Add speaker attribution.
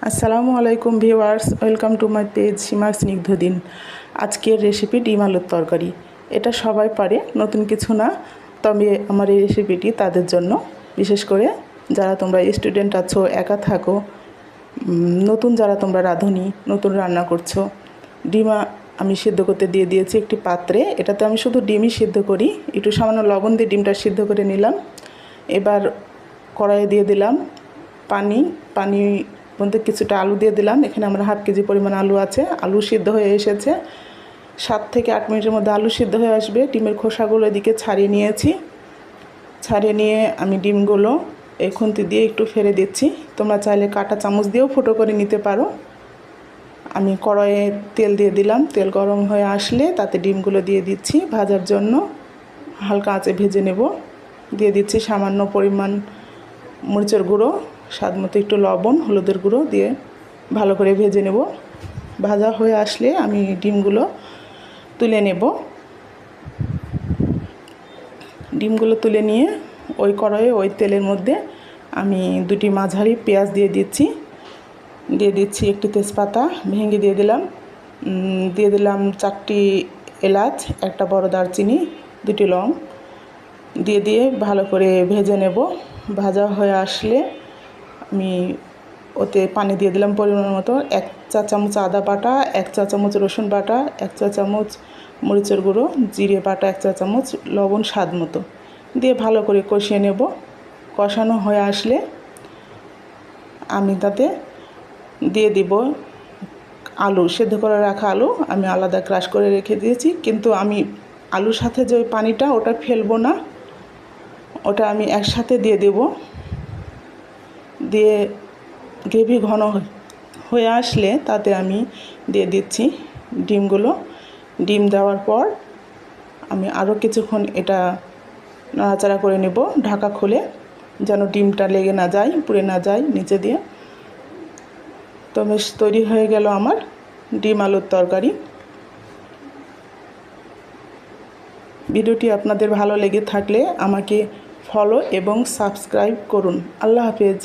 Speaker 1: আসসালামু আলাইকুম viewers, welcome to my page সীমার স্নিগ্ধ দিন। আজকের রেসিপি ডিম আলুর তরকারি। এটা সবাই পারে, নতুন কিছু না। তবে আমার এই রেসিপিটি তাদের জন্য, বিশেষ করে যারা তোমরা স্টুডেন্ট আছো, একা থাকো, নতুন যারা তোমরা রাঁধুনি, নতুন রান্না করছো। ডিম আমি সিদ্ধ করতে দিয়ে দিয়েছি একটি পাত্রে। এটাতে আমি শুধু ডিমই সিদ্ধ করি, একটু সামান্য লবণ দিয়ে ডিমটা সিদ্ধ করে নিলাম। এবার কড়াইয়ে দিয়ে দিলাম পানি মধ্যে কিছুটা আলু দিয়ে দিলাম। এখানে আমার হাফ কেজি পরিমাণ আলু আছে। আলু সিদ্ধ হয়ে এসেছে, 7 থেকে 8 মিনিটের মধ্যে আলু সিদ্ধ হয়ে আসবে। ডিমের খোসাগুলো এদিকে ছাড়িয়ে নিয়েছি। ছাড়িয়ে নিয়ে আমি ডিমগুলো এই খুন্তি দিয়ে একটু ফেলে দিচ্ছি। তোমরা চাইলে কাঁটা চামচ দিয়েও ফুটো করে নিতে পারো। আমি কড়াইয়ে তেল দিয়ে দিলাম। তেল গরম হয়ে আসলে তাতে ডিমগুলো দিয়ে দিচ্ছি ভাজার জন্য। হালকা আঁচে ভেজে নেব। দিয়ে দিচ্ছি সামান্য পরিমাণ মরিচের গুঁড়ো, স্বাদ মতো একটু লবণ, হলুদের গুঁড়ো দিয়ে ভালো করে ভেজে নেব। ভাজা হয়ে আসলে আমি ডিমগুলো তুলে নেব। ডিমগুলো তুলে নিয়ে ওই কড়াইয়ে ওই তেলের মধ্যে আমি 2টি মাঝারি পেঁয়াজ দিয়ে দিচ্ছি একটি তেজপাতা ভেঙে দিয়ে দিলাম 4টি এলাচ, একটা বড় দারচিনি, 2টি লং দিয়ে ভালো করে ভেজে নেব। ভাজা হয়ে আসলে আমি ওতে পানি দিয়ে দিলাম পরিমাণ মতো। 1 চা চামচ আদা বাটা, 1 চা চামচ রসুন বাটা, 1 চা চামচ মরিচের গুঁড়ো, জিরে বাটা 1 চা চামচ, লবণ স্বাদ মতো দিয়ে ভালো করে কষিয়ে নেব। কষানো হয়ে আসলে আমি তাতে দিয়ে দিব আলু, সেদ্ধ করে রাখা আলু। আমি আলাদা ক্রাশ করে রেখে দিয়েছি, কিন্তু আমি আলুর সাথে যে পানিটা ওটা ফেলবো না, ওটা আমি একসাথে দিয়ে দেব। দিয়ে গ্রেভি ঘন হয়ে আসলে তাতে আমি দিয়ে দিচ্ছি ডিমগুলো। ডিম দেওয়ার পর আমি আরও কিছুক্ষণ এটা নাড়াচাড়া করে নেব, ঢাকা খুলে, যেন ডিমটা লেগে না যায়, পুড়ে না যায় নিচে দিয়ে। তো বেশ তৈরি হয়ে গেল আমার ডিম আলুর তরকারি। ভিডিওটি আপনাদের ভালো লেগে থাকলে আমাকে ফলো এবং সাবস্ক্রাইব করুন। আল্লাহ হাফেজ।